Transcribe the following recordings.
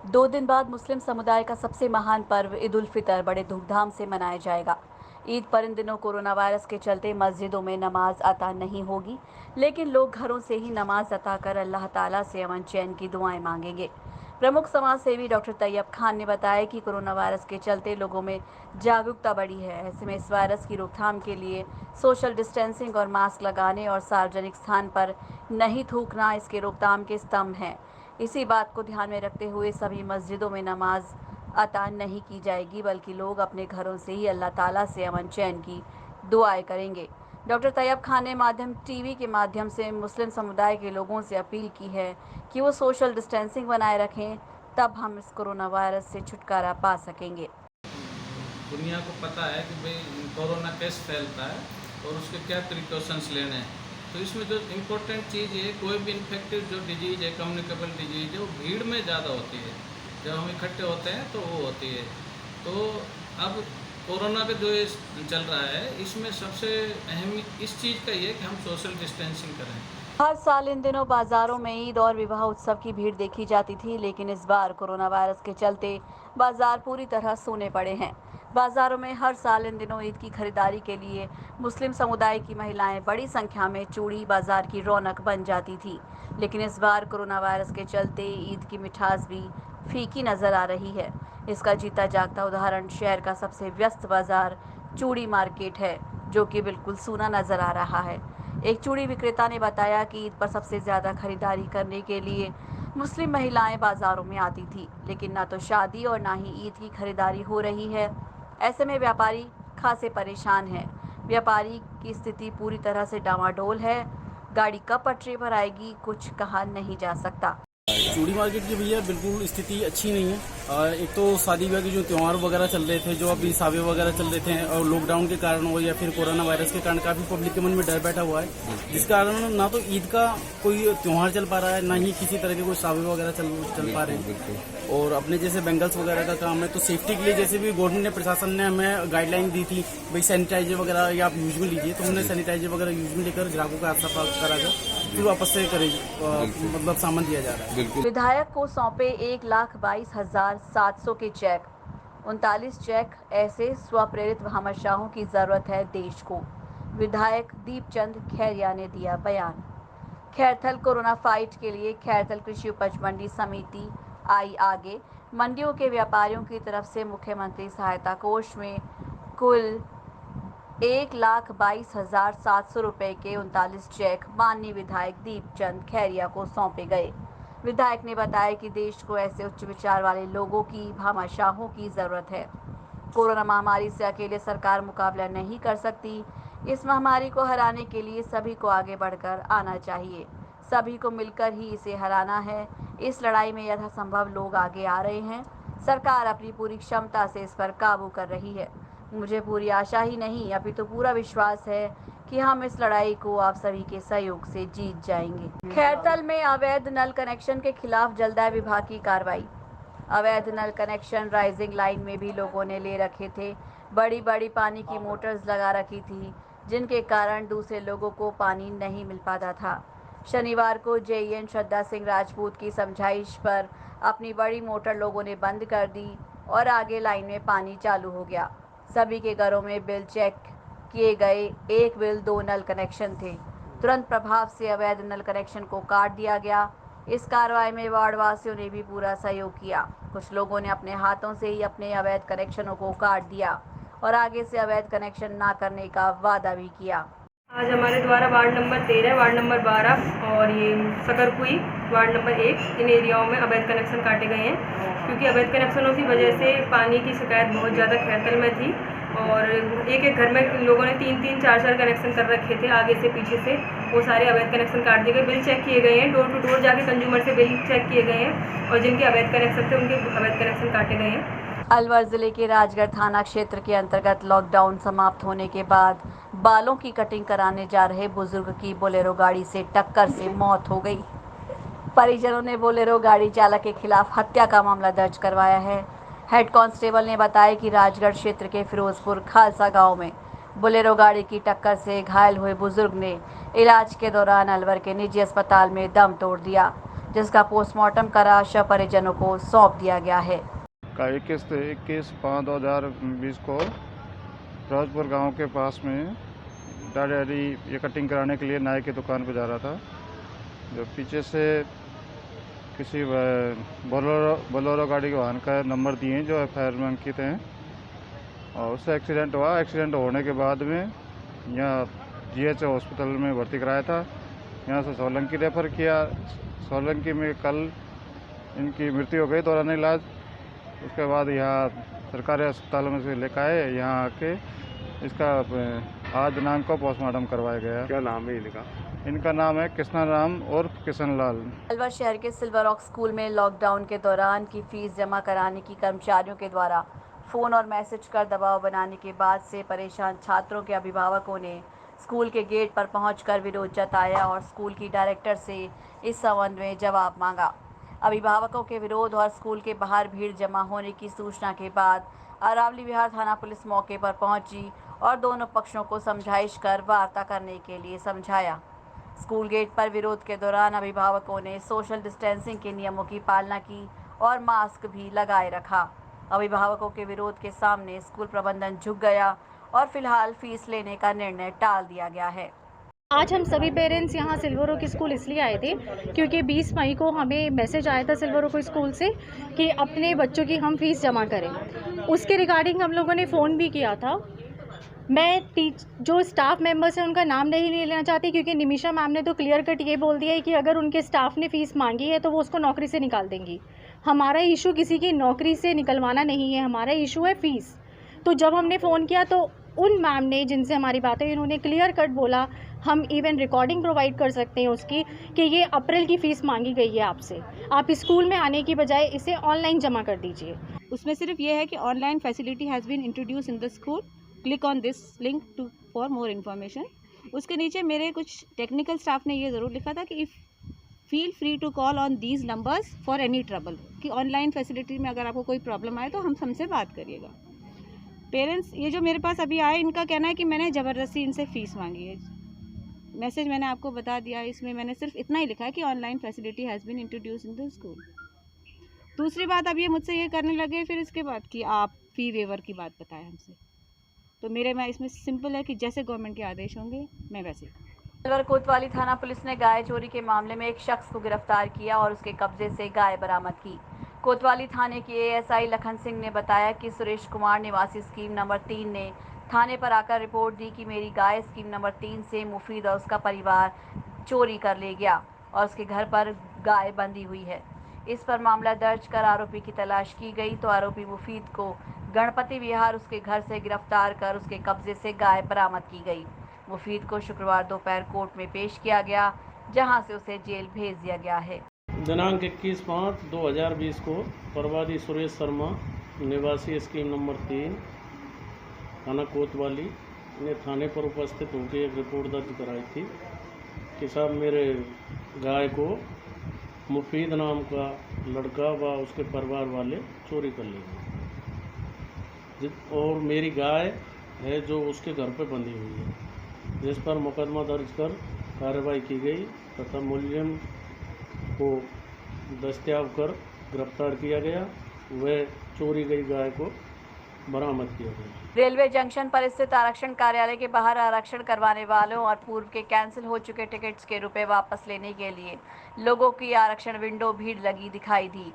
2 दिन बाद मुस्लिम समुदाय का सबसे महान पर्व ईद उल फितर बड़े धूमधाम से मनाया जाएगा। ईद पर इन दिनों कोरोना वायरस के चलते मस्जिदों में नमाज अता नहीं होगी, लेकिन लोग घरों से ही नमाज अता कर अल्लाह ताला से अमन चैन की दुआएं मांगेंगे। प्रमुख समाज सेवी डॉक्टर तैयब खान ने बताया कि कोरोना वायरस के चलते लोगों में जागरूकता बढ़ी है। ऐसे में इस वायरस की रोकथाम के लिए सोशल डिस्टेंसिंग और मास्क लगाने और सार्वजनिक स्थान पर नहीं थूकना इसके रोकथाम के स्तंभ हैं। इसी बात को ध्यान में रखते हुए सभी मस्जिदों में नमाज अता नहीं की जाएगी, बल्कि लोग अपने घरों से ही अल्लाह ताला से अमन चैन की दुआएं करेंगे। डॉक्टर तैयब खान ने माध्यम टीवी के माध्यम से मुस्लिम समुदाय के लोगों से अपील की है कि वो सोशल डिस्टेंसिंग बनाए रखें, तब हम इस कोरोना वायरस से छुटकारा पा सकेंगे। दुनिया को पता है कि भाई कोरोना कैसे फैलता है और उसके क्या प्रिकॉशंस लेने हैं। तो इसमें जो इम्पोर्टेंट चीज़ है, कोई भी इन्फेक्टिव जो डिजीज़ है, कम्युनिकेबल डिजीज़ है, वो भीड़ में ज़्यादा होती है। जब हम इकट्ठे होते हैं तो वो होती है। तो अब कोरोना का जो चल रहा है, इसमें सबसे अहम इस चीज़ का ये है कि हम सोशल डिस्टेंसिंग करें। हर साल इन दिनों बाजारों में ईद और विवाह उत्सव की भीड़ देखी जाती थी, लेकिन इस बार कोरोना वायरस के चलते बाजार पूरी तरह सूने पड़े हैं। बाजारों में हर साल इन दिनों ईद की खरीदारी के लिए मुस्लिम समुदाय की महिलाएं बड़ी संख्या में चूड़ी बाजार की रौनक बन जाती थी, लेकिन इस बार कोरोना वायरस के चलते ईद की मिठास भी फीकी नजर आ रही है। इसका जीता जागता उदाहरण शहर का सबसे व्यस्त बाजार चूड़ी मार्केट है, जो कि बिल्कुल सूना नजर आ रहा है। एक चूड़ी विक्रेता ने बताया कि ईद पर सबसे ज़्यादा खरीदारी करने के लिए मुस्लिम महिलाएं बाज़ारों में आती थी, लेकिन ना तो शादी और ना ही ईद की खरीदारी हो रही है। ऐसे में व्यापारी खासे परेशान हैं। व्यापारी की स्थिति पूरी तरह से डामाडोल है। गाड़ी कब पटरी पर आएगी, कुछ कहा नहीं जा सकता। चूड़ी मार्केट की भैया बिल्कुल स्थिति अच्छी नहीं है। एक तो शादी ब्याह के जो त्यौहार वगैरह चल रहे थे, जो अभी सावे वगैरह चल रहे थे, और लॉकडाउन के कारण हो या फिर कोरोना वायरस के कारण काफी पब्लिक के मन में डर बैठा हुआ है, जिस कारण ना तो ईद का कोई त्योहार चल पा रहा है, ना ही किसी तरह के कोई सावे वगैरह चल पा रहे हैं। और अपने जैसे बेंगल्स वगैरह का काम है, तो सेफ्टी के लिए जैसे भी गवर्नमेंट ने, प्रशासन ने हमें गाइडलाइन दी थी भाई सैनिटाइजर वगैरह या आप यूज में लीजिए, तो हमने सैनिटाइजर वगैरह यूज में लेकर ग्राहकों का आस्था कराकर फिर वापस से मतलब सामान दिया जा रहा है। विधायक को सौंपे 1,22,700 के चेक। 39 चेक ऐसे स्वप्रेरित भामाशाहों की जरूरत है देश को। विधायक दीपचंद खैरिया ने दिया बयान। खैरथल कोरोना फाइट के लिए खैरथल कृषि उपज मंडी समिति आई आगे। मंडियों के व्यापारियों की तरफ से मुख्यमंत्री सहायता कोष में कुल 1,22,700 रुपए के 39 चेक माननीय विधायक दीपचंद खैरिया को सौंपे गए। विधायक ने बताया कि देश को ऐसे उच्च विचार वाले लोगों की, भामाशाहों की जरूरत है। कोरोना महामारी से अकेले सरकार मुकाबला नहीं कर सकती। इस महामारी को हराने के लिए सभी को आगे बढ़कर आना चाहिए। सभी को मिलकर ही इसे हराना है। इस लड़ाई में यथासंभव लोग आगे आ रहे हैं। सरकार अपनी पूरी क्षमता से इस पर काबू कर रही है। मुझे पूरी आशा ही नहीं, अभी तो पूरा विश्वास है कि हम इस लड़ाई को आप सभी के सहयोग से जीत जाएंगे। खैरथल में अवैध नल कनेक्शन के खिलाफ जलदाय विभाग की कार्रवाई। अवैध नल कनेक्शन राइजिंग लाइन में भी लोगों ने ले रखे थे। बड़ी बड़ी पानी की मोटर्स लगा रखी थी, जिनके कारण दूसरे लोगों को पानी नहीं मिल पाता था। शनिवार को जेईएन श्रद्धा सिंह राजपूत की समझाइश पर अपनी बड़ी मोटर लोगों ने बंद कर दी और आगे लाइन में पानी चालू हो गया। सभी के घरों में बिल चेक किए गए। एक बिल 2 नल कनेक्शन थे। तुरंत प्रभाव से अवैध नल कनेक्शन को काट दिया गया। इस कार्रवाई में वार्ड वासियों ने भी पूरा सहयोग किया। कुछ लोगों ने अपने हाथों से ही अपने अवैध कनेक्शनों को काट दिया और आगे से अवैध कनेक्शन ना करने का वादा भी किया। आज हमारे द्वारा वार्ड नंबर 13, वार्ड नंबर 12 और ये सकरकुई वार्ड नंबर 1, इन एरियाओं में अवैध कनेक्शन काटे गए हैं, क्योंकि अवैध कनेक्शनों की वजह से पानी की शिकायत बहुत ज़्यादा खैरथल में थी और एक एक घर में लोगों ने 3-3, 4-4 कनेक्शन कर रखे थे। आगे से पीछे से वो सारे अवैध कनेक्शन काट दिए गए। बिल चेक किए गए हैं, डोर टू डोर जाके कंज्यूमर से बिल चेक किए गए हैं और जिनके अवैध कनेक्शन थे उनके अवैध कनेक्शन काटे गए हैं। अलवर जिले के राजगढ़ थाना क्षेत्र के अंतर्गत लॉकडाउन समाप्त होने के बाद बालों की कटिंग कराने जा रहे बुजुर्ग की बोलेरो गाड़ी से टक्कर से मौत हो गई। परिजनों ने बोलेरो गाड़ी चालक के खिलाफ हत्या का मामला दर्ज करवाया है। हेड कांस्टेबल ने बताया कि राजगढ़ क्षेत्र के फिरोजपुर खालसा गांव में बोलेरो गाड़ी की टक्कर से घायल हुए बुजुर्ग ने इलाज के दौरान अलवर के निजी अस्पताल में दम तोड़ दिया। जिसका पोस्टमार्टम करा शव परिजनों को सौंप दिया गया है। का 21/5/2020 को फिरोजपुर गांव के पास में दाढ़ी ये कटिंग कराने के लिए नाई की दुकान पर जा रहा था। जो पीछे से किसी बोलेरो गाड़ी के वाहन का नंबर दिए जो FIR में अंकित हैं और उससे एक्सीडेंट हुआ। एक्सीडेंट होने के बाद में यहाँ GH हॉस्पिटल में भर्ती कराया था। यहाँ से सोलंकी रेफर किया। सोलंकी में कल इनकी मृत्यु हो गई दौरान इलाज। उसके बाद यहाँ सरकारी अस्पताल में से लेकर आए। यहाँ आके इसका आज दिनांक को पोस्टमार्टम करवाया गया। क्या नाम है इनका? इनका नाम है कृष्णा राम और किशन लाल। अलवर शहर के सिल्वर रॉक स्कूल में लॉकडाउन के दौरान की फीस जमा कराने की कर्मचारियों के द्वारा फोन और मैसेज कर दबाव बनाने के बाद से परेशान छात्रों के अभिभावकों ने स्कूल के गेट पर पहुंचकर विरोध जताया और स्कूल की डायरेक्टर से इस संबंध में जवाब मांगा। अभिभावकों के विरोध और स्कूल के बाहर भीड़ जमा होने की सूचना के बाद अरावली विहार थाना पुलिस मौके पर पहुंची और दोनों पक्षों को समझाइश कर वार्ता करने के लिए समझाया। स्कूल गेट पर विरोध के दौरान अभिभावकों ने सोशल डिस्टेंसिंग के नियमों की पालना की और मास्क भी लगाए रखा। अभिभावकों के विरोध के सामने स्कूल प्रबंधन झुक गया और फिलहाल फीस लेने का निर्णय टाल दिया गया है। आज हम सभी पेरेंट्स यहाँ सिल्वर ओक स्कूल इसलिए आए थे क्योंकि 20 मई को हमें मैसेज आया था सिल्वर ओक स्कूल से कि अपने बच्चों की हम फीस जमा करें। उसके रिगार्डिंग हम लोगों ने फ़ोन भी किया था। मैं जो स्टाफ मेंबर्स हैं उनका नाम नहीं लेना चाहती क्योंकि निमिषा मैम ने तो क्लियर कट ये बोल दिया है कि अगर उनके स्टाफ ने फ़ीस मांगी है तो वो उसको नौकरी से निकाल देंगी। हमारा इशू किसी की नौकरी से निकलवाना नहीं है, हमारा इशू है फ़ीस। तो जब हमने फ़ोन किया तो उन मैम ने जिनसे हमारी बात हुई उन्होंने क्लियर कट बोला, हम इवन रिकॉर्डिंग प्रोवाइड कर सकते हैं उसकी, कि ये अप्रैल की फ़ीस मांगी गई है आपसे, आप स्कूल में आने की बजाय इसे ऑनलाइन जमा कर दीजिए। उसमें सिर्फ ये है कि online facility has been introduce in the school, click on this link to for more information. उसके नीचे मेरे कुछ टेक्निकल स्टाफ ने ये ज़रूर लिखा था कि if feel free to call on these numbers for any trouble, कि ऑनलाइन फैसिलिटी में अगर आपको कोई प्रॉब्लम आए तो हमसे बात करिएगा। पेरेंट्स ये जो मेरे पास अभी आए इनका कहना है कि मैंने ज़बरदस्ती इनसे फ़ीस मांगी है। मैसेज मैंने आपको बता दिया, इसमें मैंने सिर्फ इतना ही लिखा है कि online facility has been introduce in the school. दूसरी बात, अब ये मुझसे ये करने लगे फिर इसके बाद कि आप फ़ी वेवर की बात बताएं हमसे, तो मैं इसमें सिंपल है कि जैसे गवर्नमेंट के आदेश होंगे मैं वैसे। अलवर कोतवाली थाना पुलिस ने गाय चोरी के मामले में एक शख्स को गिरफ्तार किया और उसके कब्जे से गाय बरामद की। कोतवाली थाने की ASI लखन सिंह ने बताया कि सुरेश कुमार निवासी स्कीम नंबर 3 ने थाने पर आकर रिपोर्ट दी कि मेरी गाय स्कीम नंबर 3 से मुफीद और उसका परिवार चोरी कर ले गया और उसके घर पर गाय बंधी हुई है। इस पर मामला दर्ज कर आरोपी की तलाश की गई तो आरोपी मुफीद को गणपति विहार उसके घर से गिरफ्तार कर उसके कब्जे से गाय बरामद की गई। मुफीद को शुक्रवार दोपहर कोर्ट में पेश किया गया, जहां से उसे जेल भेज दिया गया है। दिनांक 21/5/2020 को प्रवादी सुरेश शर्मा निवासी स्कीम नंबर 3 थाना कोतवाली ने थाने पर उपस्थित होकर एक रिपोर्ट दर्ज कराई थी कि साहब मेरे गाय को मुफीद नाम का लड़का व उसके परिवार वाले चोरी कर ले गए और मेरी गाय है जो उसके घर पे बंधी हुई है, जिस पर मुकदमा दर्ज कर कार्रवाई की गई तथा मुलजिम को दस्तयाब कर गिरफ्तार किया गया। वह चोरी गई गाय को बरामद किया गया। रेलवे जंक्शन पर स्थित आरक्षण कार्यालय के बाहर आरक्षण करवाने वालों और पूर्व के कैंसिल हो चुके टिकट्स के रुपए वापस लेने के लिए लोगों की आरक्षण विंडो भीड़ लगी दिखाई दी।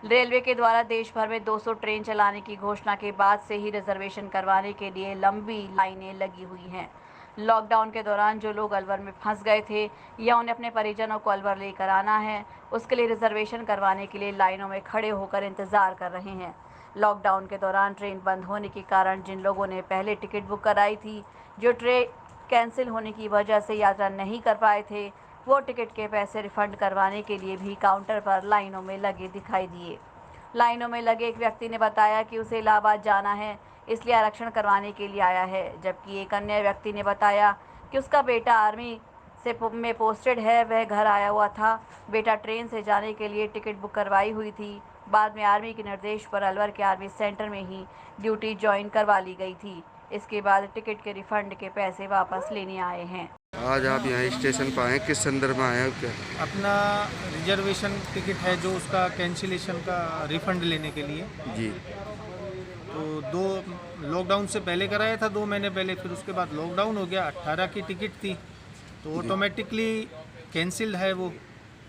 रेलवे के द्वारा देश भर में 200 ट्रेन चलाने की घोषणा के बाद से ही रिजर्वेशन करवाने के लिए लंबी लाइनें लगी हुई हैं। लॉकडाउन के दौरान जो लोग अलवर में फंस गए थे या उन्हें अपने परिजनों को अलवर लेकर आना है, उसके लिए रिजर्वेशन करवाने के लिए लाइनों में खड़े होकर इंतज़ार कर रहे हैं। लॉकडाउन के दौरान ट्रेन बंद होने के कारण जिन लोगों ने पहले टिकट बुक कराई थी, जो ट्रेन कैंसिल होने की वजह से यात्रा नहीं कर पाए थे, वो टिकट के पैसे रिफंड करवाने के लिए भी काउंटर पर लाइनों में लगे दिखाई दिए। लाइनों में लगे एक व्यक्ति ने बताया कि उसे इलाहाबाद जाना है, इसलिए आरक्षण करवाने के लिए आया है, जबकि एक अन्य व्यक्ति ने बताया कि उसका बेटा आर्मी में पोस्टेड है, वह घर आया हुआ था। बेटा ट्रेन से जाने के लिए टिकट बुक करवाई हुई थी, बाद में आर्मी के निर्देश पर अलवर के आर्मी सेंटर में ही ड्यूटी ज्वाइन करवा ली गई थी। इसके बाद टिकट के रिफंड के पैसे वापस लेने आए हैं। आज आप यहाँ स्टेशन पर आए, किस संदर्भ में आए हैं क्या? अपना रिजर्वेशन टिकट है जो उसका कैंसिलेशन का रिफंड लेने के लिए। जी। तो लॉकडाउन से पहले कराया था 2 महीने पहले, फिर उसके बाद लॉकडाउन हो गया। 18 की टिकट थी तो ऑटोमेटिकली कैंसिल्ड है वो।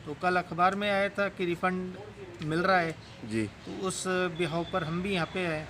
तो कल अखबार में आया था कि रिफंड मिल रहा है जी। तो उस बिहाव पर हम भी यहाँ पे आए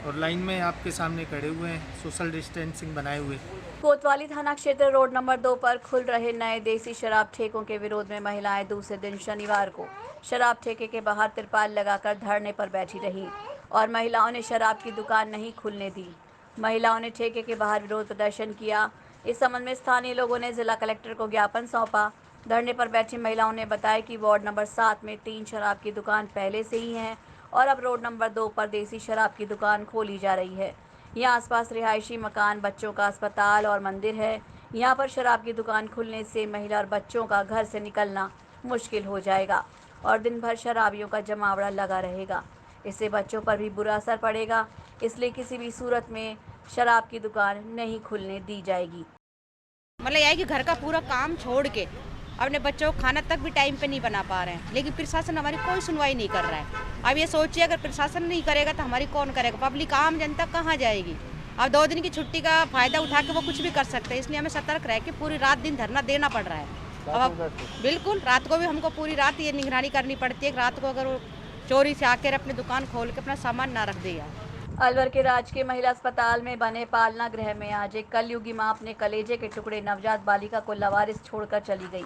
और लाइन में आपके सामने खड़े हुए हैं, सोशल डिस्टेंसिंग बनाए हुए। कोतवाली थाना क्षेत्र रोड नंबर 2 पर खुल रहे नए देसी शराब ठेकों के विरोध में महिलाएं दूसरे दिन शनिवार को शराब ठेके के बाहर तिरपाल लगाकर धरने पर बैठी रहीं और महिलाओं ने शराब की दुकान नहीं खुलने दी। महिलाओं ने ठेके के बाहर विरोध प्रदर्शन किया। इस संबंध में स्थानीय लोगों ने जिला कलेक्टर को ज्ञापन सौंपा। धरने पर बैठी महिलाओं ने बताया कि वार्ड नंबर 7 में 3 शराब की दुकान पहले से ही है और अब रोड नंबर 2 पर देसी शराब की दुकान खोली जा रही है। यहाँ आसपास रिहायशी मकान, बच्चों का अस्पताल और मंदिर है। यहाँ पर शराब की दुकान खुलने से महिला और बच्चों का घर से निकलना मुश्किल हो जाएगा और दिन भर शराबियों का जमावड़ा लगा रहेगा। इससे बच्चों पर भी बुरा असर पड़ेगा, इसलिए किसी भी सूरत में शराब की दुकान नहीं खुलने दी जाएगी। मतलब यह है कि घर का पूरा काम छोड़ के अपने बच्चों को खाना तक भी टाइम पे नहीं बना पा रहे हैं, लेकिन प्रशासन हमारी कोई सुनवाई नहीं कर रहा है। अब ये सोचिए, अगर प्रशासन नहीं करेगा तो हमारी कौन करेगा? पब्लिक, आम जनता कहाँ जाएगी? अब 2 दिन की छुट्टी का फायदा उठा के वो कुछ भी कर सकते हैं, इसलिए हमें सतर्क रह के पूरी रात दिन धरना देना पड़ रहा है। अब बिल्कुल रात को भी हमको पूरी रात ये निगरानी करनी पड़ती है। रात को अगर वो चोरी से आकर अपनी दुकान खोल के अपना सामान ना रख दिया। अलवर के राजकीय महिला अस्पताल में बने पालना गृह में आज एक कलयुगी मां अपने कलेजे के टुकड़े नवजात बालिका को लवारिस छोड़कर चली गई।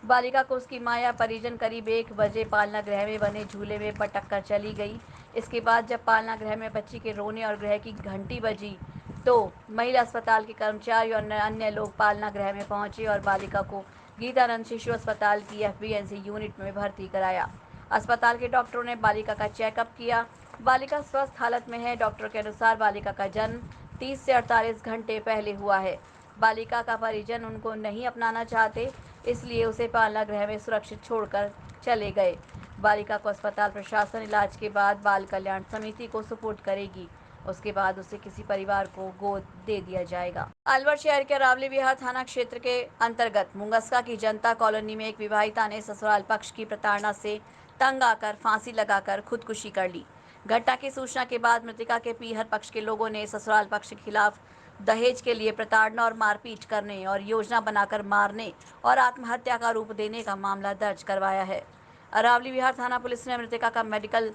बालिका को उसकी मां या परिजन करीब 1 बजे पालना गृह में बने झूले में पटक कर चली गई। इसके बाद जब पालना गृह में बच्ची के रोने और गृह की घंटी बजी तो महिला अस्पताल के कर्मचारी और अन्य लोग पालना गृह में पहुंचे और बालिका को गीतानंद शिशु अस्पताल की FBNC यूनिट में भर्ती कराया। अस्पताल के डॉक्टरों ने बालिका का चेकअप किया। बालिका स्वस्थ हालत में है। डॉक्टर के अनुसार बालिका का जन्म 30 से 48 घंटे पहले हुआ है। बालिका का परिजन उनको नहीं अपनाना चाहते, इसलिए उसे पालना गृह में सुरक्षित छोड़कर चले गए। बालिका को अस्पताल प्रशासन इलाज के बाद बाल कल्याण समिति को सुपुर्द करेगी। उसके बाद उसे किसी परिवार को गोद दे दिया जाएगा। अलवर शहर के अरावली विहार थाना क्षेत्र के अंतर्गत मुंगस्का की जनता कॉलोनी में एक विवाहिता ने ससुराल पक्ष की प्रताड़ना से तंग आकर फांसी लगाकर खुदकुशी कर ली। घटना की सूचना के बाद मृतका के पीहर पक्ष के लोगों ने ससुराल पक्ष के खिलाफ दहेज के लिए प्रताड़ना और मारपीट करने और योजना बनाकर मारने और आत्महत्या का रूप देने का मामला दर्ज करवाया है। अरावली विहार थाना पुलिस ने मृतका का मेडिकल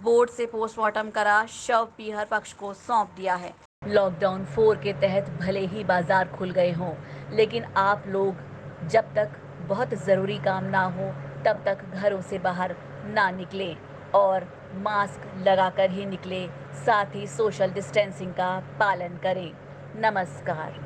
बोर्ड से पोस्टमार्टम करा शव पीहर पक्ष को सौंप दिया है। लॉकडाउन 4 के तहत भले ही बाजार खुल गए हों, लेकिन आप लोग जब तक बहुत ज़रूरी काम ना हो तब तक घरों से बाहर ना निकलें और मास्क लगाकर ही निकलें। साथ ही सोशल डिस्टेंसिंग का पालन करें। नमस्कार।